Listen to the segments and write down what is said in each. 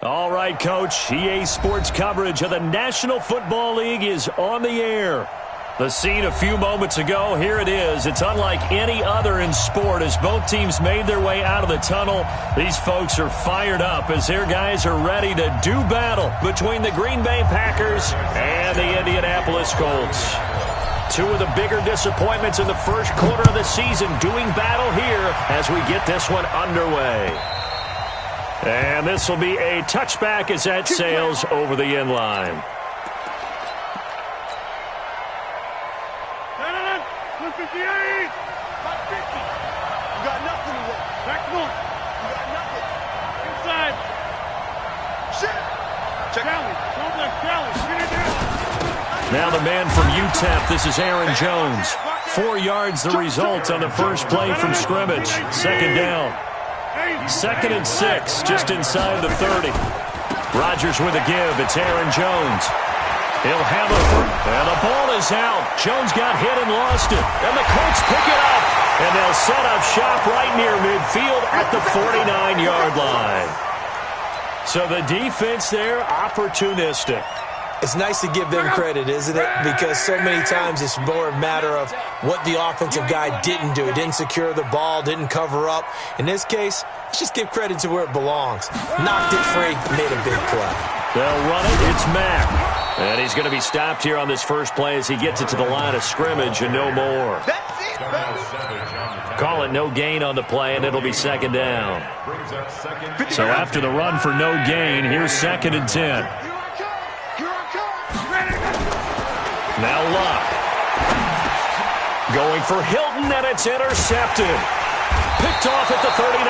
All right, Coach. EA Sports coverage of the National Football League is on the air. The scene a few moments ago, here it is. It's unlike any other in sport as both teams made their way out of the tunnel. These folks are fired up as their guys are ready to do battle between the Green Bay Packers and the Indianapolis Colts. Two of the bigger disappointments in the first quarter of the season doing battle here as we get this one underway. And this will be a touchback as that sails over the end line. Now the man from UTEP, this is Aaron Jones. 4 yards the result on the first play from scrimmage. Second down. 2nd and 6, just inside the 30. Rodgers with a give. It's Aaron Jones. He'll have it, and the ball is out. Jones got hit and lost it, and the Colts pick it up, and they'll set up shop right near midfield at the 49-yard line. So the defense there, opportunistic. It's nice to give them credit, isn't it? Because so many times it's more a matter of what the offensive guy didn't do. He didn't secure the ball, didn't cover up. In this case, let's just give credit to where it belongs. Knocked it free, made a big play. They'll run it. It's Mack. And he's going to be stopped here on this first play as he gets it to the line of scrimmage and no more. Call it no gain on the play, and it'll be second down. So after the run for no gain, here's 2nd and 10. Now Luck. Going for Hilton, and it's intercepted. Picked off at the 39.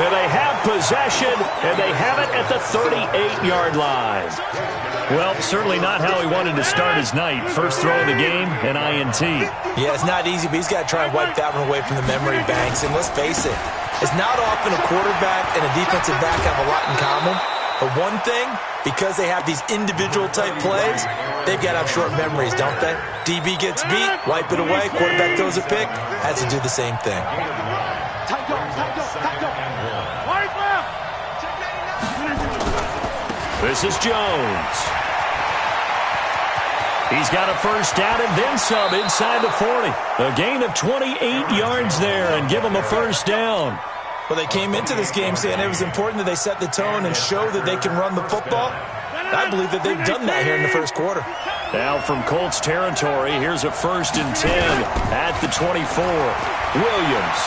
And they have possession, and they have it at the 38-yard line. Well, certainly not how he wanted to start his night. First throw of the game, an INT. Yeah, it's not easy, but he's got to try and wipe that one away from the memory banks. And let's face it, it's not often a quarterback and a defensive back have a lot in common. But one thing, because they have these individual-type plays, they've got to have short memories, don't they? DB gets beat, wipe it away, quarterback throws a pick, has to do the same thing. This is Jones. He's got a first down and then some inside the 40. A gain of 28 yards there and give him a first down. Well, they came into this game saying it was important that they set the tone and show that they can run the football. I believe that they've done that here in the first quarter. Now from Colts territory, here's a 1st and 10 at the 24. Williams.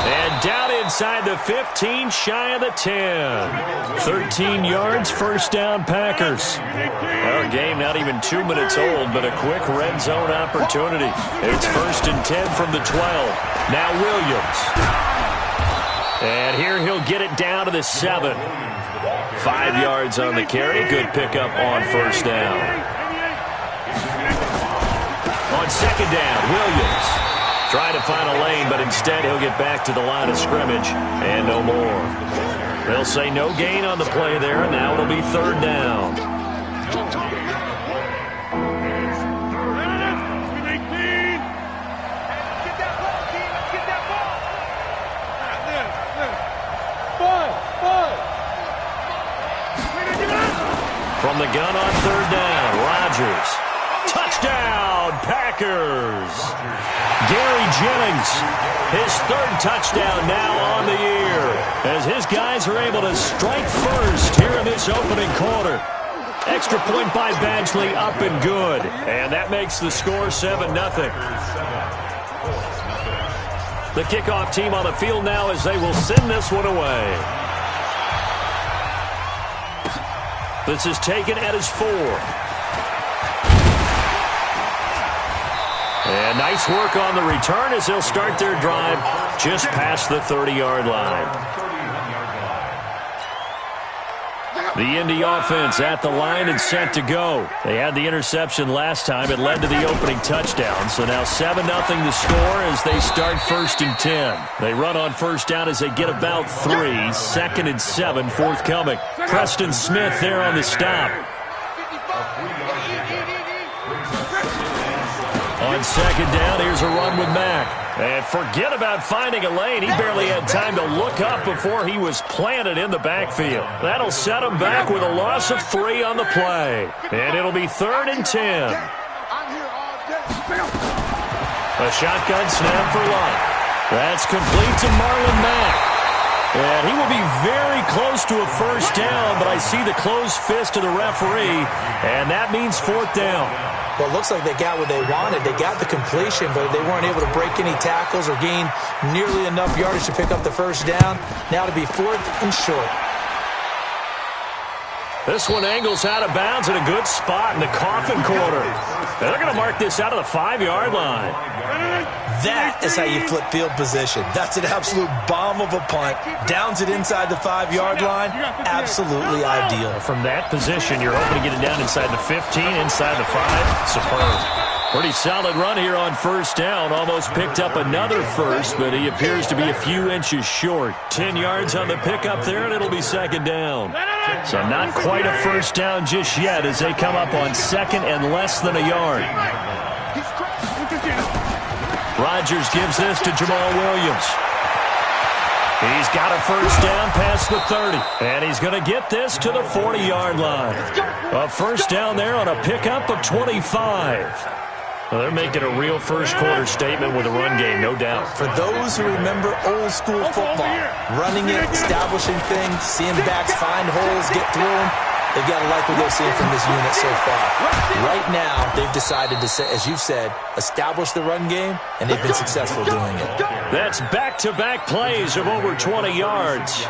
And down inside the 15, shy of the 10. 13 yards, first down Packers. Our game not even 2 minutes old, but a quick red zone opportunity. It's 1st and 10 from the 12. Now Williams. And here he'll get it down to the 7. 5 yards on the carry. Good pickup on first down. On second down, Williams. Trying to find a lane, but instead he'll get back to the line of scrimmage and no more. They'll say no gain on the play there, and now it'll be 3rd down. From the gun on 3rd down, Rodgers. Touchdown, Packers. Gary Jennings, his 3rd touchdown now on the year, as his guys are able to strike first here in this opening quarter. Extra point by Badgley, up and good. And that makes the score 7-0. The kickoff team on the field now as they will send this one away. This is taken at his 4. And nice work on the return as they'll start their drive just past the 30-yard line. The Indy offense at the line and set to go. They had the interception last time. It led to the opening touchdown. So now 7-0 the score as they start 1st and 10. They run on first down as they get about 3. 2nd and 7 forthcoming. Preston Smith there on the stop. On second down, here's a run with Mack. And forget about finding a lane. He barely had time to look up before he was planted in the backfield. That'll set him back with a loss of 3 on the play. And it'll be 3rd and 10. A shotgun snap for Luck. That's complete to Marlon Mack. And he will be very close to a first down, but I see the closed fist of the referee, and that means 4th down. Well, it looks like they got what they wanted. They got the completion, but they weren't able to break any tackles or gain nearly enough yardage to pick up the first down. Now to be 4th and short. This one angles out of bounds in a good spot in the coffin corner. And they're going to mark this out of the 5-yard line. That is how you flip field position. That's an absolute bomb of a punt. Downs it inside the 5-yard line. Absolutely ideal. From that position, you're hoping to get it down inside the 15, inside the 5. Superb. Pretty solid run here on first down. Almost picked up another first, but he appears to be a few inches short. 10 yards on the pickup there, and it'll be 2nd down. So not quite a first down just yet as they come up on 2nd and less than a yard. Rodgers gives this to Jamal Williams. He's got a first down past the 30. And he's going to get this to the 40-yard line. A first down there on a pickup of 25. Well, they're making a real first-quarter statement with a run game, no doubt. For those who remember old-school football, running it, establishing things, seeing backs find holes, get through them, they've got to like what they're seeing from this unit so far. Right now, they've decided to, as you said, establish the run game, and they've been successful doing it. That's back-to-back plays of over 20 yards.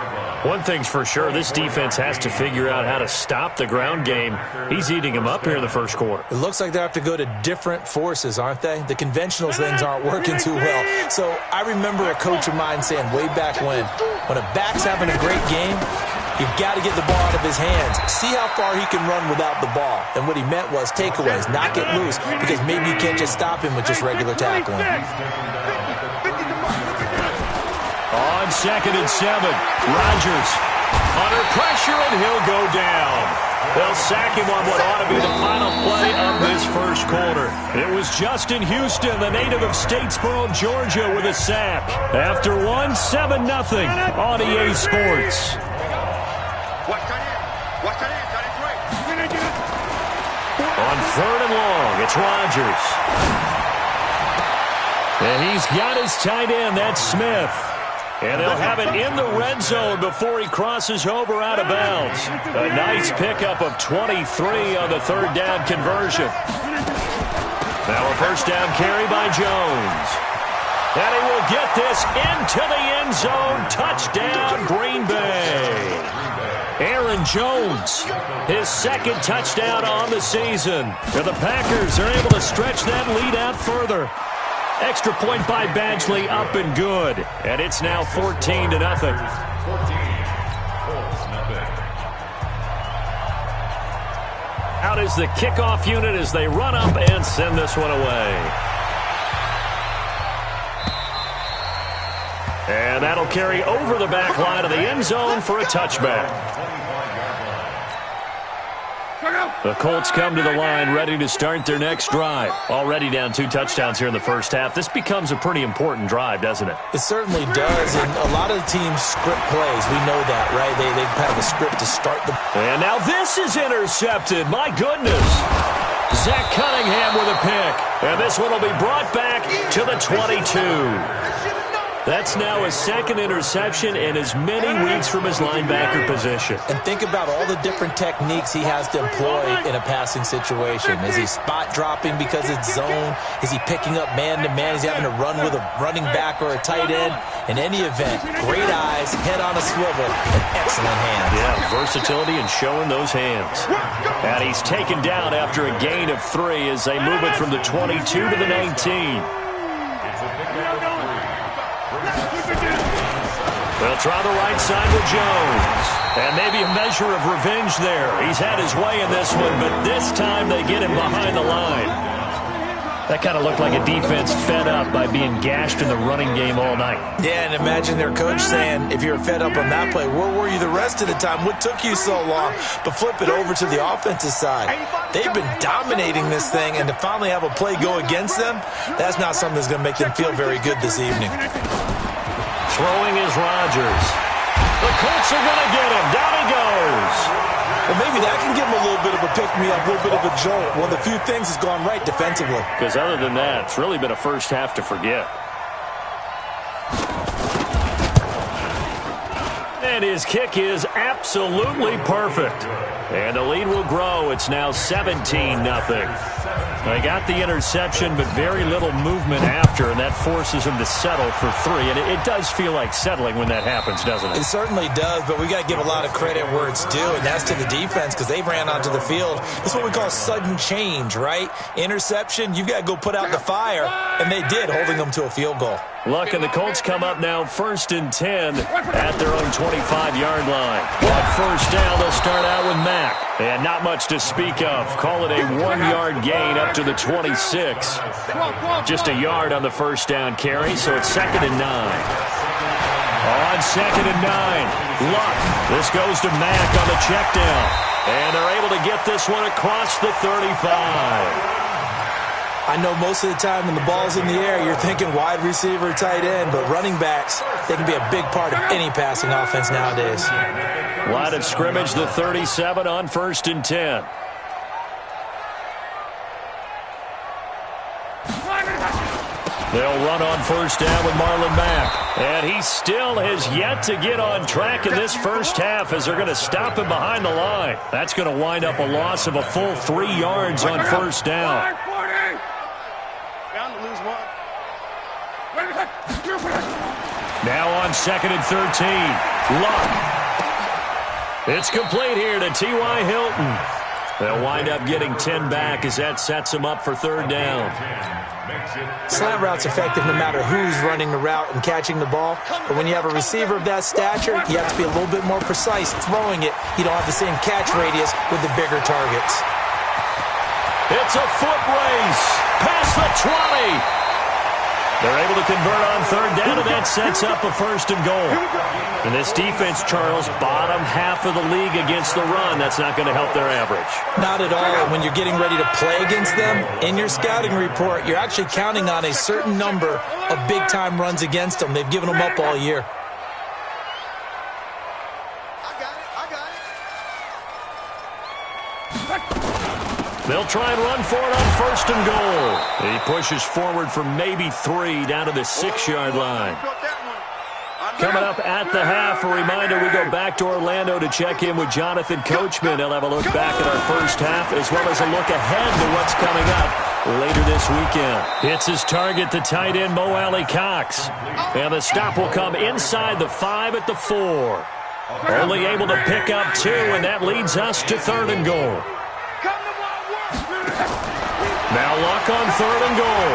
One thing's for sure, this defense has to figure out how to stop the ground game. He's eating them up here in the first quarter. It looks like they have to go to different forces, aren't they? The conventional things aren't working too well. So I remember a coach of mine saying way back when a back's having a great game, you've got to get the ball out of his hands. See how far he can run without the ball. And what he meant was takeaways, knock it loose, because maybe you can't just stop him with just regular tackling. On 2nd and 7, Rodgers under pressure, and he'll go down. They'll sack him on what ought to be the final play of this first quarter. It was Justin Houston, the native of Statesboro, Georgia, with a sack. After one, 7-0 on EA Sports. On 3rd and long, it's Rodgers. And he's got his tight end, that's Smith. And they'll have it in the red zone before he crosses over out of bounds. A nice pickup of 23 on the 3rd down conversion. Now a first down carry by Jones. And he will get this into the end zone. Touchdown, Green Bay. Aaron Jones, his 2nd touchdown on the season. And the Packers are able to stretch that lead out further. Extra point by Badgley, up and good. And it's now 14-0. Out is the kickoff unit as they run up and send this one away. And that'll carry over the back line of the end zone for a touchback. The Colts come to the line ready to start their next drive. Already down 2 touchdowns here in the first half. This becomes a pretty important drive, doesn't it? It certainly does, and a lot of the teams script plays. We know that, right? They have a script to start the... And now this is intercepted. My goodness. Zach Cunningham with a pick. And this one will be brought back to the 22. That's now his 2nd interception in as many weeks from his linebacker position. And think about all the different techniques he has to employ in a passing situation. Is he spot dropping because it's zone? Is he picking up man-to-man? Is he having to run with a running back or a tight end? In any event, great eyes, head on a swivel, and excellent hands. Yeah, versatility and showing those hands. And he's taken down after a gain of 3 as they move it from the 22 to the 19. They'll try the right side with Jones. And maybe a measure of revenge there. He's had his way in this one, but this time they get him behind the line. That kind of looked like a defense fed up by being gashed in the running game all night. Yeah, and imagine their coach saying, if you're fed up on that play, where were you the rest of the time? What took you so long? But flip it over to the offensive side. They've been dominating this thing, and to finally have a play go against them, that's not something that's going to make them feel very good this evening. Throwing is Rodgers. The Colts are going to get him. Down he goes. Well, maybe that can give him a little bit of a pick-me-up, a little bit of a jolt. One of the few things has gone right defensively. Because other than that, it's really been a first half to forget. And his kick is absolutely perfect. And the lead will grow. It's now 17-0. They got the interception, but very little movement after, and that forces him to settle for 3. And it does feel like settling when that happens, doesn't it? It certainly does, but we got to give a lot of credit where it's due, and that's to the defense because they ran onto the field. That's what we call sudden change, right? Interception, you've got to go put out the fire, and they did, holding them to a field goal. Luck and the Colts come up now 1st and 10 at their own 25-yard line. On first down, they'll start out with Mack. And not much to speak of. Call it a 1-yard gain up to the 26. Just a yard on the first down carry, so it's 2nd and 9. On 2nd and 9, Luck. This goes to Mack on the check down. And they're able to get this one across the 35. I know most of the time when the ball's in the air, you're thinking wide receiver, tight end, but running backs, they can be a big part of any passing offense nowadays. Line of scrimmage, the 37 on 1st and 10. They'll run on first down with Marlon Mack. And he still has yet to get on track in this first half as they're going to stop him behind the line. That's going to wind up a loss of a full 3 yards on first down. Now on 2nd and 13. Luck. It's complete here to T.Y. Hilton. They'll wind up getting 10 back as that sets them up for 3rd down. Slant route's effective no matter who's running the route and catching the ball. But when you have a receiver of that stature, you have to be a little bit more precise throwing it. You don't have the same catch radius with the bigger targets. It's a foot race. Past the 20. They're able to convert on 3rd down, and that sets up a 1st and goal. And this defense, Charles, bottom half of the league against the run. That's not going to help their average. Not at all. When you're getting ready to play against them, in your scouting report, you're actually counting on a certain number of big-time runs against them. They've given them up all year. They'll try and run for it on 1st and goal. He pushes forward for maybe 3 down to the 6-yard line. Coming up at the half, a reminder, we go back to Orlando to check in with Jonathan Coachman. He'll have a look back at our first half as well as a look ahead to what's coming up later this weekend. Hits his target, the tight end, Mo Alley-Cox. And the stop will come inside the 5 at the 4. Only able to pick up 2, and that leads us to 3rd and goal. Now Luck on 3rd and goal.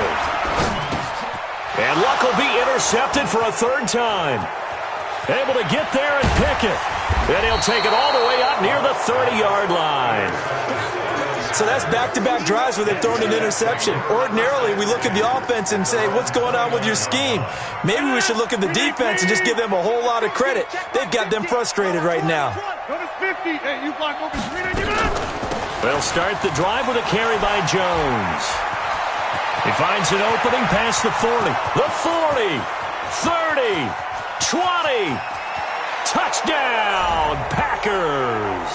And Luck will be intercepted for a 3rd time. Able to get there and pick it. And he'll take it all the way up near the 30-yard line. So that's back-to-back drives where they've thrown an interception. Ordinarily, we look at the offense and say, what's going on with your scheme? Maybe we should look at the defense and just give them a whole lot of credit. They've got them frustrated right now. They'll start the drive with a carry by Jones. He finds an opening past the 40. The 40, 30, 20. Touchdown, Packers.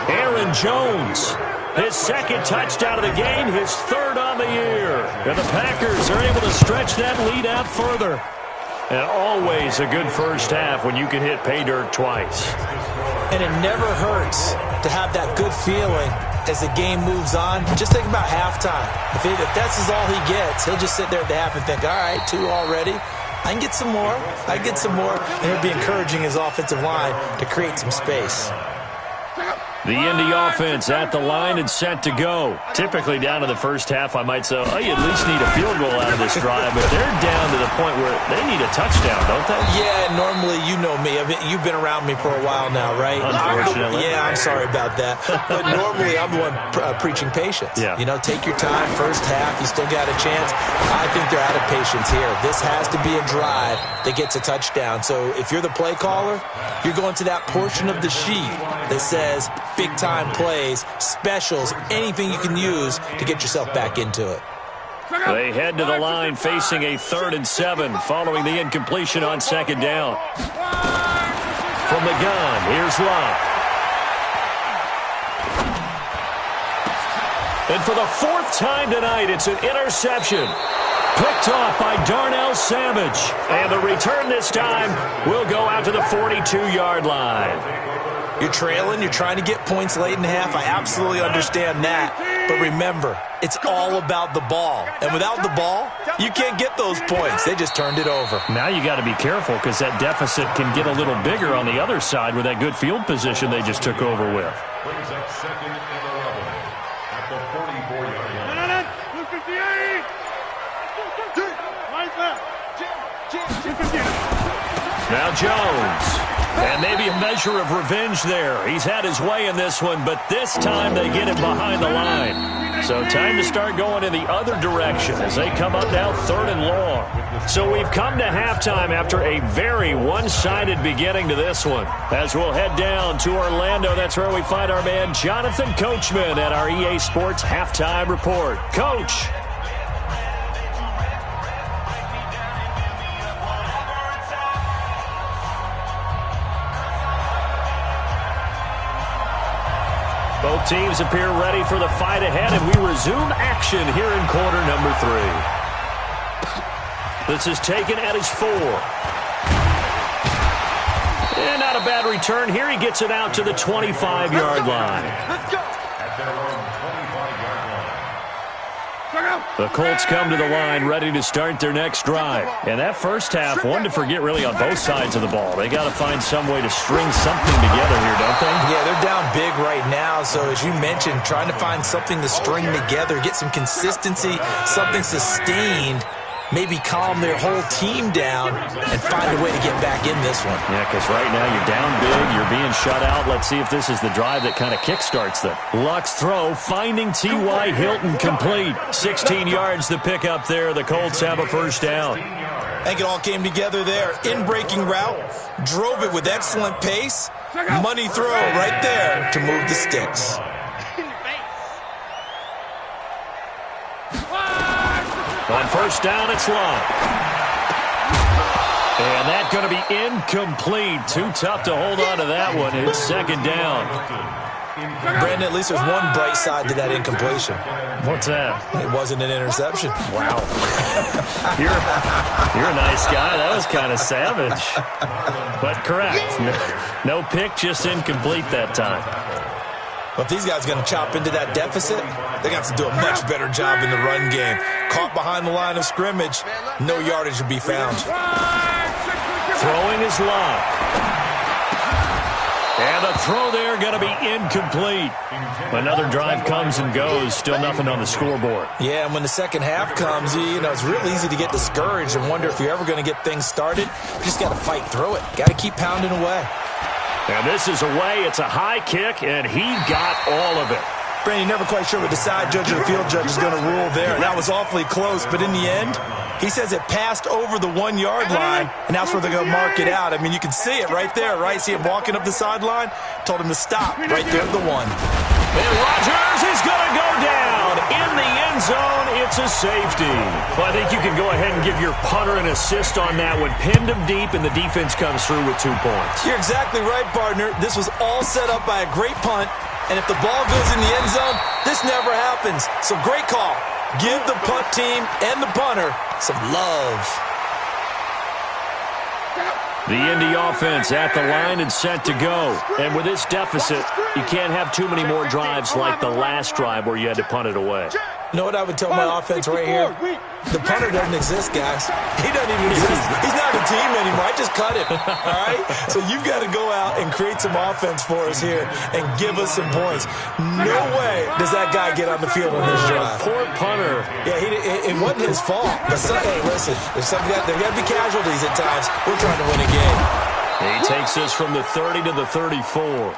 Aaron Jones, his 2nd touchdown of the game, his 3rd on the year. And the Packers are able to stretch that lead out further. And always a good first half when you can hit pay dirt twice. And it never hurts to have that good feeling as the game moves on. Just think about halftime. If that's all he gets, he'll just sit there at the half and think, all right, 2 already. I can get some more. I can get some more. And he'll be encouraging his offensive line to create some space. The Indy offense at the line and set to go. Typically down to the first half, I might say, oh, you at least need a field goal out of this drive, but they're down to the point where they need a touchdown, don't they? Yeah, normally, you know me. I mean, you've been around me for a while now, right? Unfortunately. I'm sorry about that. But normally, I'm the one preaching patience. Yeah. You know, take your time, first half, you still got a chance. I think they're out of patience here. This has to be a drive that gets a touchdown. So if you're the play caller, you're going to that portion of the sheet that says big-time plays, specials, anything you can use to get yourself back into it. They head to the line facing a 3rd and 7 following the incompletion on 2nd down. From the gun, here's Love. And for the 4th time tonight, it's an interception. Picked off by Darnell Savage. And the return this time will go out to the 42-yard line. You're trailing. You're trying to get points late in the half. I absolutely understand that. But remember, it's all about the ball. And without the ball, you can't get those points. They just turned it over. Now you got to be careful because that deficit can get a little bigger on the other side with that good field position they just took over with. Brings up 2nd and 11 at the 44-yard line. Now Jones. And maybe a measure of revenge there. He's had his way in this one, but this time they get him behind the line. So time to start going in the other direction as they come up now 3rd and long. So we've come to halftime after a very one-sided beginning to this one. As we'll head down to Orlando, that's where we find our man Jonathan Coachman at our EA Sports Halftime Report. Coach. Both teams appear ready for the fight ahead, and we resume action here in quarter number 3. This is taken at his 4. And not a bad return here. He gets it out to the 25-yard line. Let's go. At their own 25-yard line. The Colts come to the line ready to start their next drive. And that first half, one to forget really on both sides of the ball. They got to find some way to string something together here, don't they? Yeah, they're down big right now. So as you mentioned, trying to find something to string together, get some consistency, something sustained, maybe calm their whole team down and find a way to get back in this one. Yeah, because right now you're down big, you're being shut out. Let's see if this is the drive that kind of kickstarts them. Luck's throw, finding T.Y. Hilton complete. 16 yards to pick up there. The Colts have a first down. I think it all came together there. In-breaking route, drove it with excellent pace. Money throw right there to move the sticks. On first down, it's Love. And that's going to be incomplete. Too tough to hold on to that one. It's 2nd down. Brandon, at least there's one bright side to that incompletion. What's that? It wasn't an interception. Wow. You're a nice guy. That was kind of savage. But correct. No pick, just incomplete that time. But if these guys are going to chop into that deficit, they're going to have to do a much better job in the run game. Caught behind the line of scrimmage, no yardage would be found. Throwing is Love. And the throw there going to be incomplete. Another drive comes and goes. Still nothing on the scoreboard. Yeah, and when the second half comes, you know, it's real easy to get discouraged and wonder if you're ever going to get things started. You just got to fight through it. Got to keep pounding away. And this is away. It's a high kick, and he got all of it. Brandon, you're never quite sure what the side judge or the field judge is going to rule there. That was awfully close, but in the end, he says it passed over the 1-yard line, and that's where they're going to mark it out. I mean, you can see it right there, right? See him walking up the sideline? Told him to stop right there at the 1. And Rodgers is going to go down in the end zone. It's a safety. Well, I think you can go ahead and give your punter an assist on that one. Pinned him deep, and the defense comes through with 2 points. You're exactly right, partner. This was all set up by a great punt, and if the ball goes in the end zone, this never happens. So great call. Give the punt team and the punter some love. The Indy offense at the line and set to go. And with this deficit, you can't have too many more drives like the last drive where you had to punt it away. You know what I would tell my offense right here? The punter doesn't exist, guys. He doesn't even exist. He's not a team anymore. I just cut him, all right? So you've got to go out and create some offense for us here and give us some points. No way does that guy get on the field on this drive. Poor punter. Yeah, it wasn't his fault. But hey, listen, there got to be casualties at times. We're trying to win a game. He takes this from the 30 to the 34.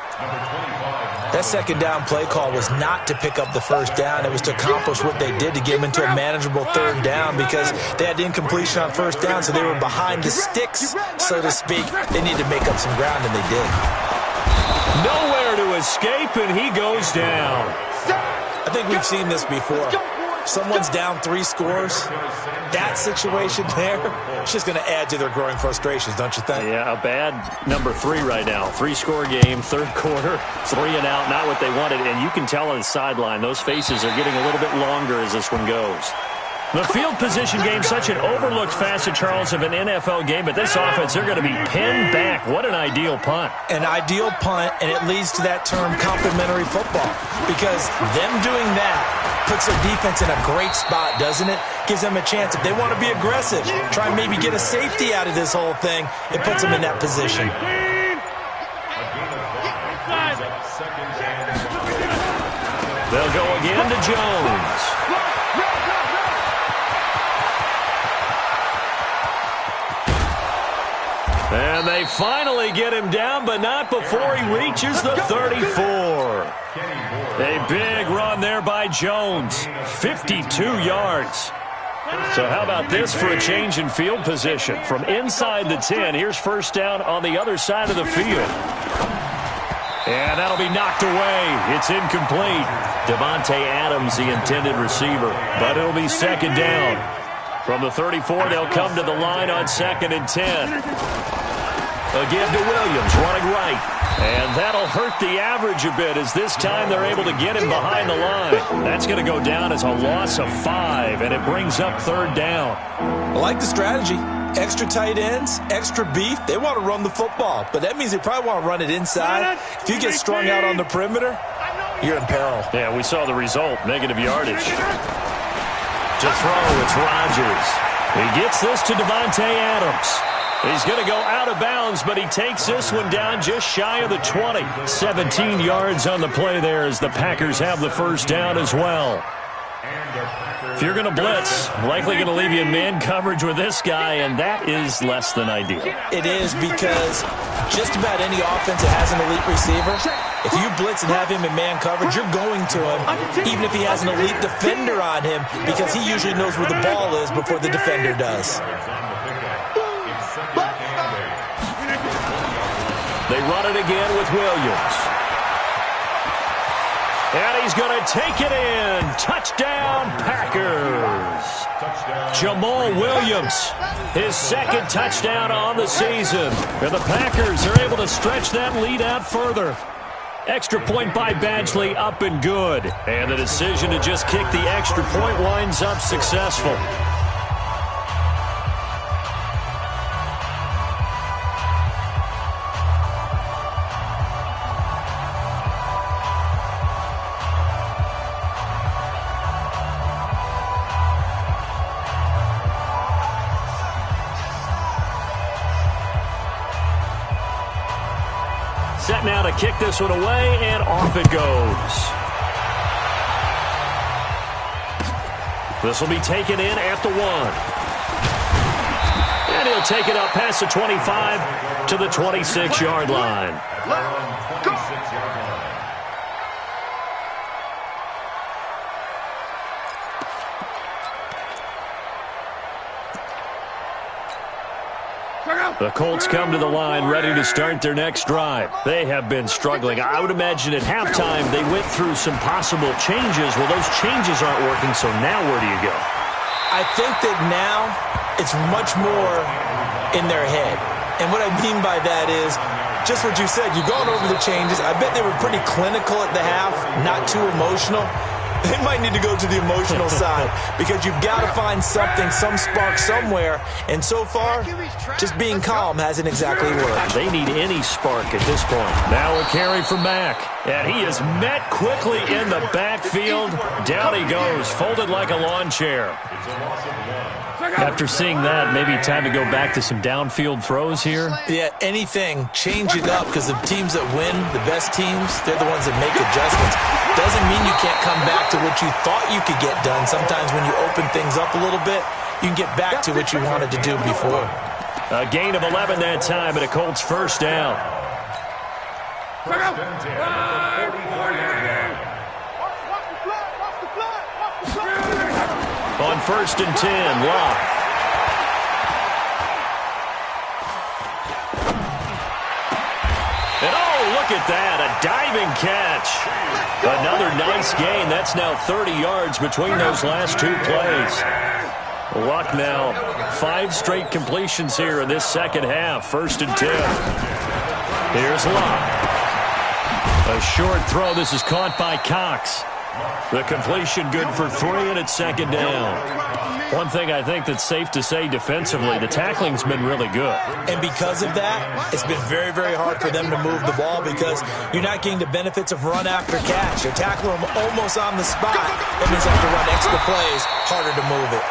That second down play call was not to pick up the first down. It was to accomplish what they did, to get them into a manageable third down, because they had incompletion on first down, so they were behind the sticks, so to speak. They needed to make up some ground, and they did. Nowhere to escape, and he goes down. I think we've seen this before. Someone's down 3 scores. That situation there, it's just going to add to their growing frustrations, don't you think? Yeah, a bad number 3 right now. 3-score game, third quarter, 3 and out, not what they wanted. And you can tell on the sideline, those faces are getting a little bit longer as this one goes. The field position game, such an overlooked facet, Charles, of an NFL game, but this offense, they're going to be pinned back. What an ideal punt. An ideal punt, and it leads to that term complementary football, because them doing that puts their defense in a great spot, doesn't it? Gives them a chance. If they want to be aggressive, try and maybe get a safety out of this whole thing, it puts them in that position. They'll go again to Jones. And they finally get him down, but not before he reaches the 34. A big run there by Jones. 52 yards. So how about this for a change in field position? From inside the 10, here's first down on the other side of the field. And that'll be knocked away. It's incomplete. Davante Adams, the intended receiver. But it'll be second down. From the 34, they'll come to the line on 2nd and 10. Again to Williams, running right. And that'll hurt the average a bit, as this time they're able to get him behind the line. That's going to go down as a loss of 5, and it brings up third down. I like the strategy. Extra tight ends, extra beef. They want to run the football, but that means they probably want to run it inside. If you get strung out on the perimeter, you're in peril. Yeah, we saw the result, negative yardage. To throw, it's Rodgers. He gets this to Davante Adams. He's going to go out of bounds, but he takes this one down just shy of the 20. 17 yards on the play there as the Packers have the first down as well. If you're going to blitz, likely going to leave you in man coverage with this guy, and that is less than ideal. It is, because just about any offense that has an elite receiver, if you blitz and have him in man coverage, you're going to him, even if he has an elite defender on him, because he usually knows where the ball is before the defender does. They run it again with Williams. And he's going to take it in. Touchdown, Packers. Jamal Williams, his second touchdown on the season. And the Packers are able to stretch that lead out further. Extra point by Badgley, up and good. And the decision to just kick the extra point winds up successful. Set now to kick this one away, and off it goes. This will be taken in at the 1. And he'll take it up past the 25 to the 26-yard line. The Colts come to the line ready to start their next drive. They have been struggling. I would imagine at halftime they went through some possible changes. Well, those changes aren't working, so now where do you go? I think that now it's much more in their head. And what I mean by that is just what you said. You've gone over the changes. I bet they were pretty clinical at the half, not too emotional. They might need to go to the emotional side because you've got to find something, some spark somewhere. And so far, just being calm hasn't exactly worked. They need any spark at this point. Now a carry from Mack. And he is met quickly in the backfield. Down he goes, folded like a lawn chair. After seeing that, maybe time to go back to some downfield throws here. Yeah, anything. Change it up because the teams that win, the best teams, they're the ones that make adjustments. Doesn't mean you can't come back to what you thought you could get done. Sometimes when you open things up a little bit, you can get back to what you wanted to do before. A gain of 11 that time and a Colts first down. On 1st and 10, Locke. And oh, look at that, a diving catch. Another nice gain. That's now 30 yards between those last two plays. Luck now, 5 straight completions here in this second half. 1st and 10. Here's Luck. A short throw. This is caught by Cox. The completion good for 3, and it's 2nd down. One thing I think that's safe to say defensively, the tackling's been really good. And because of that, it's been very, very hard for them to move the ball because you're not getting the benefits of run after catch. You're tackling them almost on the spot. That means you have to run extra plays, harder to move it.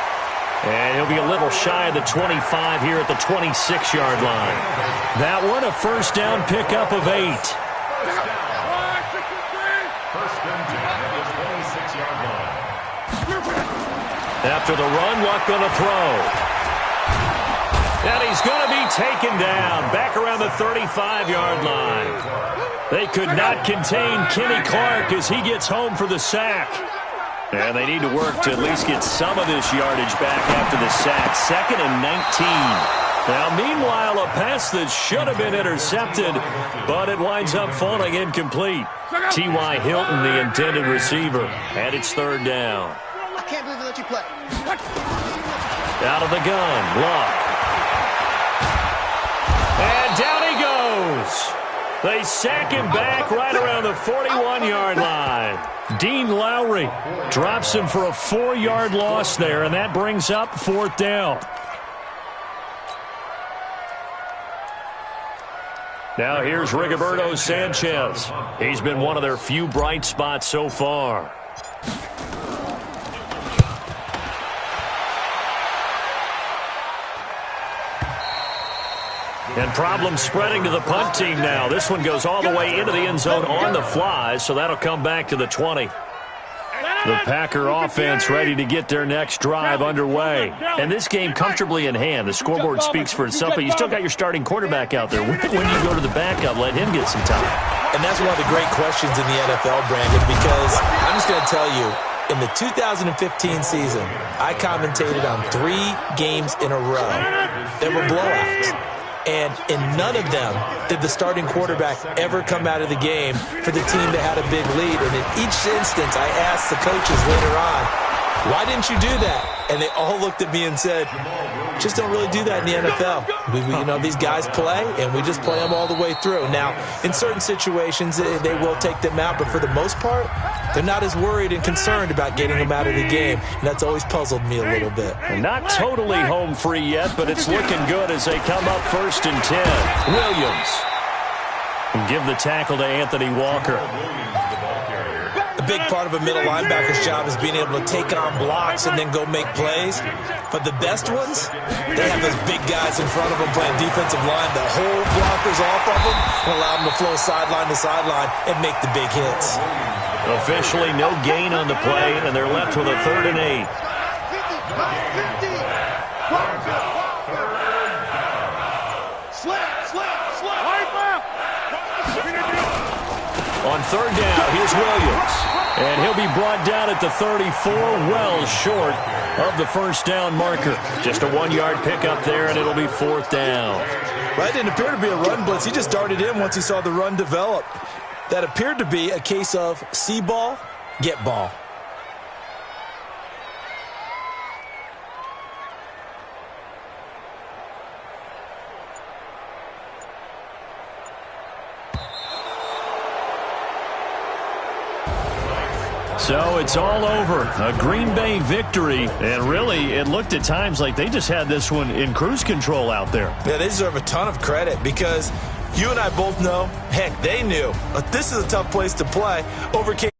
And he'll be a little shy of the 25 here at the 26-yard line. That one, a first down pickup of 8. After the run, Luck going to throw. And he's going to be taken down back around the 35-yard line. They could not contain Kenny Clark as he gets home for the sack. And they need to work to at least get some of this yardage back after the sack. 2nd and 19. Now, meanwhile, a pass that should have been intercepted, but it winds up falling incomplete. T.Y. Hilton, the intended receiver, and it's 3rd down. I can't believe they let you play. Out of the gun, Luck. And down he goes. They sack him back right around the 41-yard line. Dean Lowry drops him for a 4-yard loss there, and that brings up 4th down. Now here's Rigoberto Sanchez. He's been one of their few bright spots so far. And problems spreading to the punt team now. This one goes all the way into the end zone on the fly, so that'll come back to the 20. The Packer offense ready to get their next drive underway. And this game comfortably in hand. The scoreboard speaks for itself, but you still got your starting quarterback out there. When you go to the backup, let him get some time. And that's one of the great questions in the NFL, Brandon, because I'm just going to tell you, in the 2015 season, I commentated on 3 games in a row that were blowouts. And in none of them did the starting quarterback ever come out of the game for the team that had a big lead. And in each instance, I asked the coaches later on, why didn't you do that? And they all looked at me and said, just don't really do that in the NFL. You know, these guys play, and we just play them all the way through. Now, in certain situations, they will take them out, but for the most part, they're not as worried and concerned about getting them out of the game, and that's always puzzled me a little bit. Not totally home free yet, but it's looking good as they come up 1st and 10. Williams. And give the tackle to Anthony Walker. A big part of a middle linebacker's job is being able to take on blocks and then go make plays. But the best ones, they have those big guys in front of them playing defensive line that hold blockers off of them and allow them to flow sideline to sideline and make the big hits. Officially no gain on the play, and they're left with a 3rd and 8. On 3rd down, here's Williams. And he'll be brought down at the 34, well short of the first down marker. Just a 1-yard pickup there, and it'll be 4th down. Well, it didn't appear to be a run blitz. He just darted in once he saw the run develop. That appeared to be a case of see ball, get ball. So it's all over. A Green Bay victory. And really, it looked at times like they just had this one in cruise control out there. Yeah, they deserve a ton of credit because you and I both know, heck, they knew. This is a tough place to play. Overcame